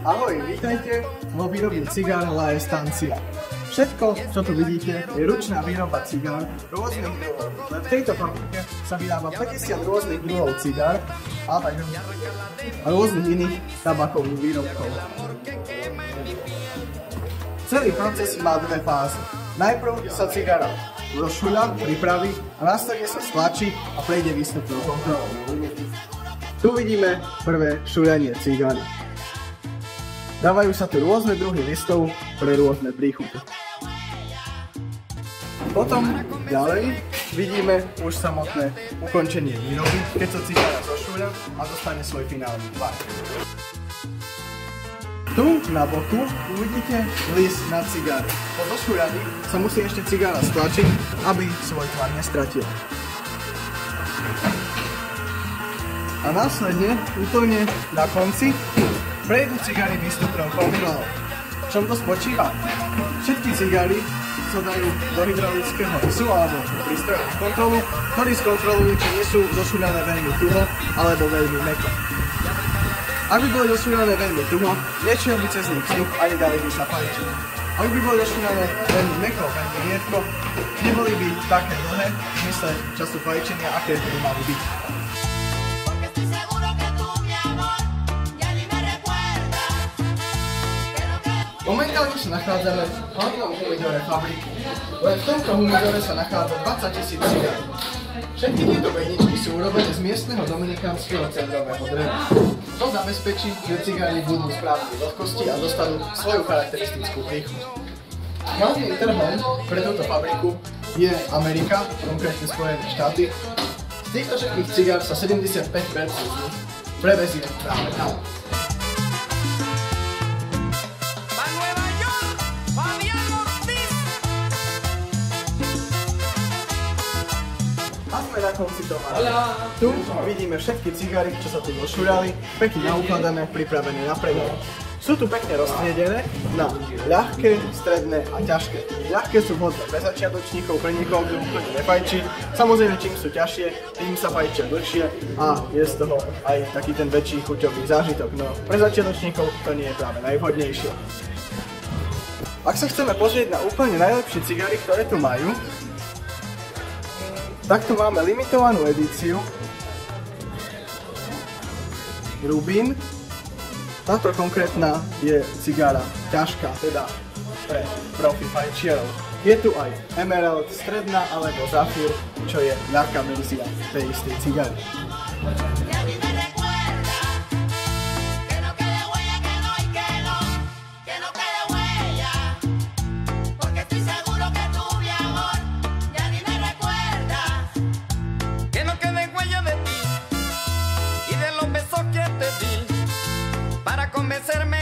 Ahoj, vítajte vo výrobe cigár La Estancia. Všetko, čo tu vidíte, je ručná výroba cigár rôznych druhov. Len v tejto fabrike sa vyrába 50 rôznych druhov cigár a rôznych iných tabakových výrobkov. Celý proces má dve fázy. Najprv sa cigára rozšuľa, pripraví a následne sa stlačí a prejde výstupnou kontrolou. Tu vidíme prvé šuľanie cigáry. Dávajú sa tu rôzne druhy listov pre rôzne príchute. Potom ďalej vidíme už samotné ukončenie výroby, keď sa cigára zošuľa a dostane svoj finálny tvar. Tu na boku uvidíte list na cigáru. Po zošuľaní sa musí ešte cigára stlačiť, aby svoj tvar nestratil. A následne, úplne na konci, prejdú cigary výstupnou kontrolou. V čom to spočíva? Všetky cigary sa dajú do hydraulického lisu alebo prístrojovú kontrolu, ktorí skontrolujú, či nie sú zošuľané veľmi tuho alebo veľmi mäkko. Ak by boli zošuľané veľmi tuho, nešiel by cez nich vzduch ani dali by sa fajčiť. Ak by boli zošuľané veľmi mäkko, veľmi riedko, neboli by také dlhé v zmysle času fajčenia, aké by mali byť. Momentálne sa nachádzame v hlavnom humidore fabriky. Len v tomto humidore sa nachádza 20 000 cigár. Všetky tieto bedničky sú urobené z miestneho dominikánskeho cedrového dreva. To zabezpečí, že cigáry budú správnej vlhkosti a dostanú svoju charakteristickú príchuť. Hlavným trhom pre túto fabriku je Amerika, konkrétne Spojené štáty. Z týchto všetkých cigár sa 75% z nich prevezie práve tam. A sme na konci tovara. Tu vidíme všetky cigary, čo sa tu zošuľali, pekne naukladané, pripravené na predaj. Sú tu pekne roztriedené na ľahké, stredné a ťažké. Ľahké sú vhodné pre začiatočníkov, pre niekoho, kto úplne nefajčí. Samozrejme, čím sú ťažšie, tým sa fajčia dlhšie a je z toho aj taký ten väčší chuťový zážitok. No pre začiatočníkov to nie je práve najvhodnejšie. Ak sa chceme pozrieť na úplne najlepšie cigary, ktoré tu majú, tak tu máme limitovanú edíciu Rubin. Táto konkrétna je cigára ťažká, teda pre profi fajčiarov. Je tu aj Emerald, stredná alebo Zafír, čo je ľahká verzia tej istej cigary. Convencerme